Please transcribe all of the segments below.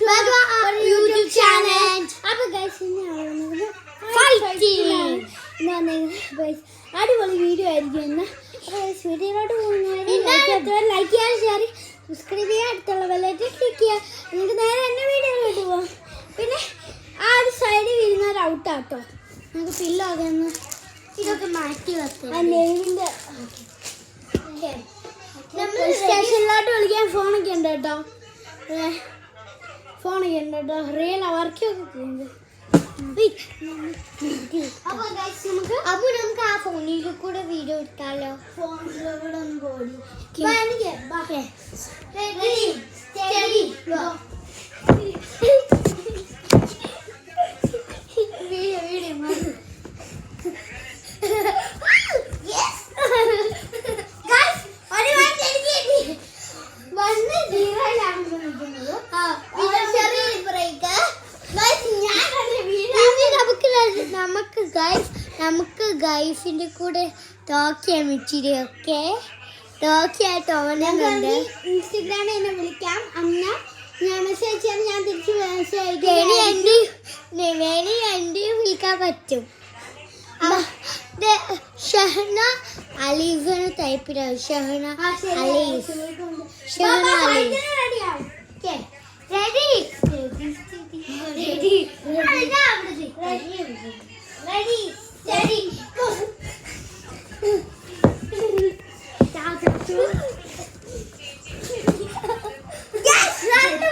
to our YouTube channel. അപ്പോൾ guys അടിപൊളി video ആയിരിക്കും ഇന്ന്. അപ്പോൾ വീഡിയോയിലോട്ട് പോകുന്നവരെ ലൈക്ക് ചെയ്യാൻ ഷെയർ സബ്സ്ക്രൈബ് ചെയ്യാൻ അടുത്തുള്ള ബെല്ലൈക്കൺ ക്ലിക്ക് ചെയ്യുക. നിങ്ങൾക്ക് നേരെ എൻ്റെ വീഡിയോയിലോട്ട് പോകാം. പിന്നെ ആ ഒരു സൈഡിൽ വീഴുന്നവർ ഔട്ടാട്ടോ. നമുക്ക് പില്ലോ ഒക്കെ ഒന്ന് ഇതൊക്കെ മാറ്റി വെക്കാം. ആ നെയ്വിൻ്റെ സ്റ്റേഷനിലോട്ട് വിളിക്കാൻ ഫോണൊക്കെ ഉണ്ട് കേട്ടോ. ഫോണൊക്കെ ഉണ്ട് കേട്ടോ. റിയൽ വർക്കൊക്കെ ചെയ്യുന്നത്. അപ്പോൾ നമുക്ക് ആ ഫോണിൽ കൂടെ വീഡിയോ എടുക്കാമല്ലോ. ഫോണിലൂടെ ഒന്ന് പോയി നമുക്ക് ഗൈഫിൻ്റെ കൂടെ ടോക്ക് ചെയ്യാൻ പറ്റില്ലേ? ഓക്കെ ടോക്കിയായിട്ട് ഓവനുണ്ട്. ഇൻസ്റ്റഗ്രാമിൽ എന്നെ വിളിക്കാം. അന്ന ഞാൻ മെസ്സേജ് ചെയ്യാൻ ഞാൻ തിരിച്ച് മെസ്സേജ് എൻ്റെയും വിളിക്കാൻ പറ്റും. ഷഹന അലീഫിന് ടൈപ്പ് ചെയ്താൽ Shahana Aleef. Shahana Aleef ready ready steady go yes രണ്ട്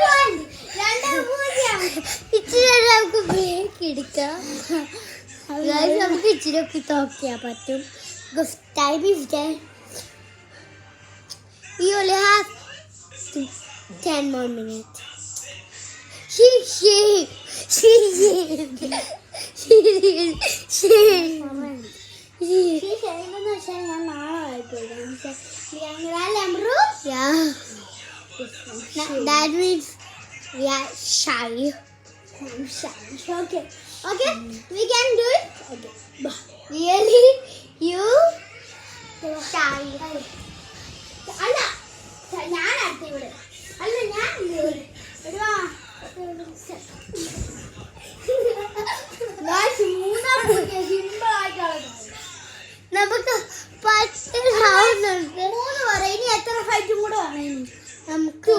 ഇച്ചിരി നമുക്ക് ബ്രേക്ക് എടുക്കാം. നമുക്ക് ഇച്ചിരി ടോക്ക് ചെയ്യാൻ പറ്റും. Time is done. We only have 10 more minutes. She that means we are shy. Okay, we can do it. Okay, really you shy. അല്ല ഞാൻ അടുത്തിവിടെ അല്ല ഞാൻ നമുക്ക് 10 ആവുന്നുണ്ട്. 3 വരെ ഇനി എത്ര ഫൈറ്റും കൂടെ വേണം നമുക്ക്?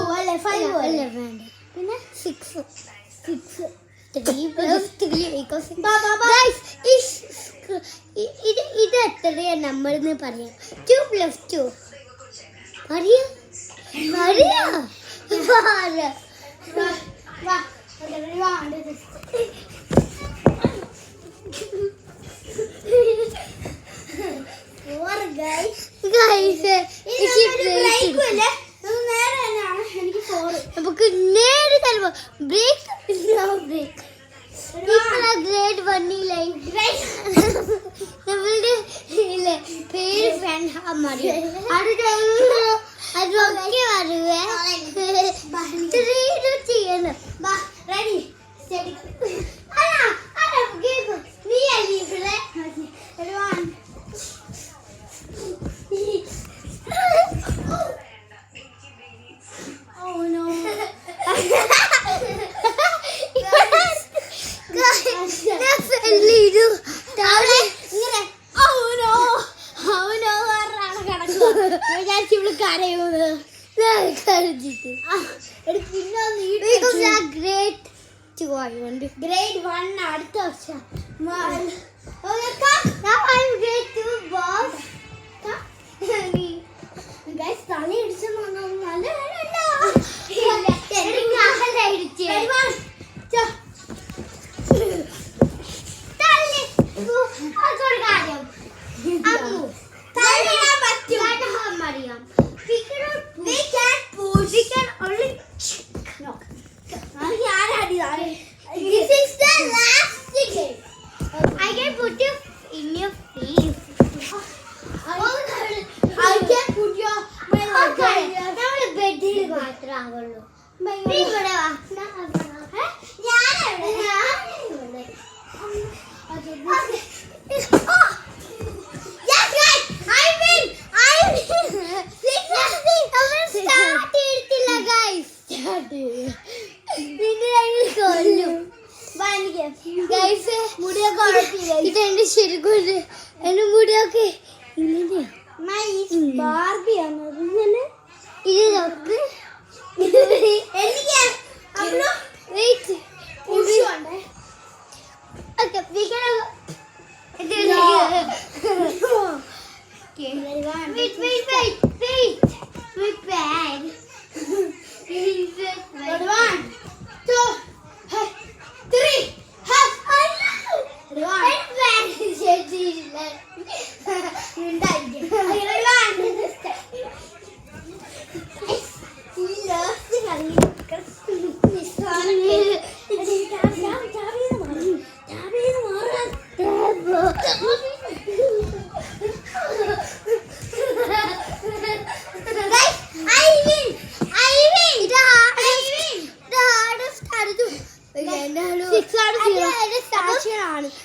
5 അല്ലേ വേണ്ട. പിന്നെ 6 ഇത് എത്രയാ നമ്പർ എന്ന് പറയാം. 2 + 2 പറയാ നമുക്ക് നേരെ ബ്രേക്ക് ഗ്രേഡ് 1 നമ്മളുടെ പേര് ഫ്രണ്ട് മറിയ അതൊക്കെ വരുവേ. 3 ചെയ്യണം. റെഡി സ്റ്റഡി നീ അല്ലേ Oh no. Grade 1 അടുത്ത വർഷം. Guys, തല ഇടിച്ചു This is the last ticket. I can put you in your face. I can put your നമ്മുടെ ബെഡിൽ മാത്രമേ ആവുള്ളൂ. ഇവിടെ വാ. Start. മുടിയൊക്കെ ഇതെന്റെ ശരിക്കും എന്റെ മുടിയൊക്കെ ബാർബിയാണ് ഇതൊക്കെ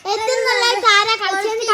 ഏറ്റവും നല്ല താര കളിച്ചെന്ന്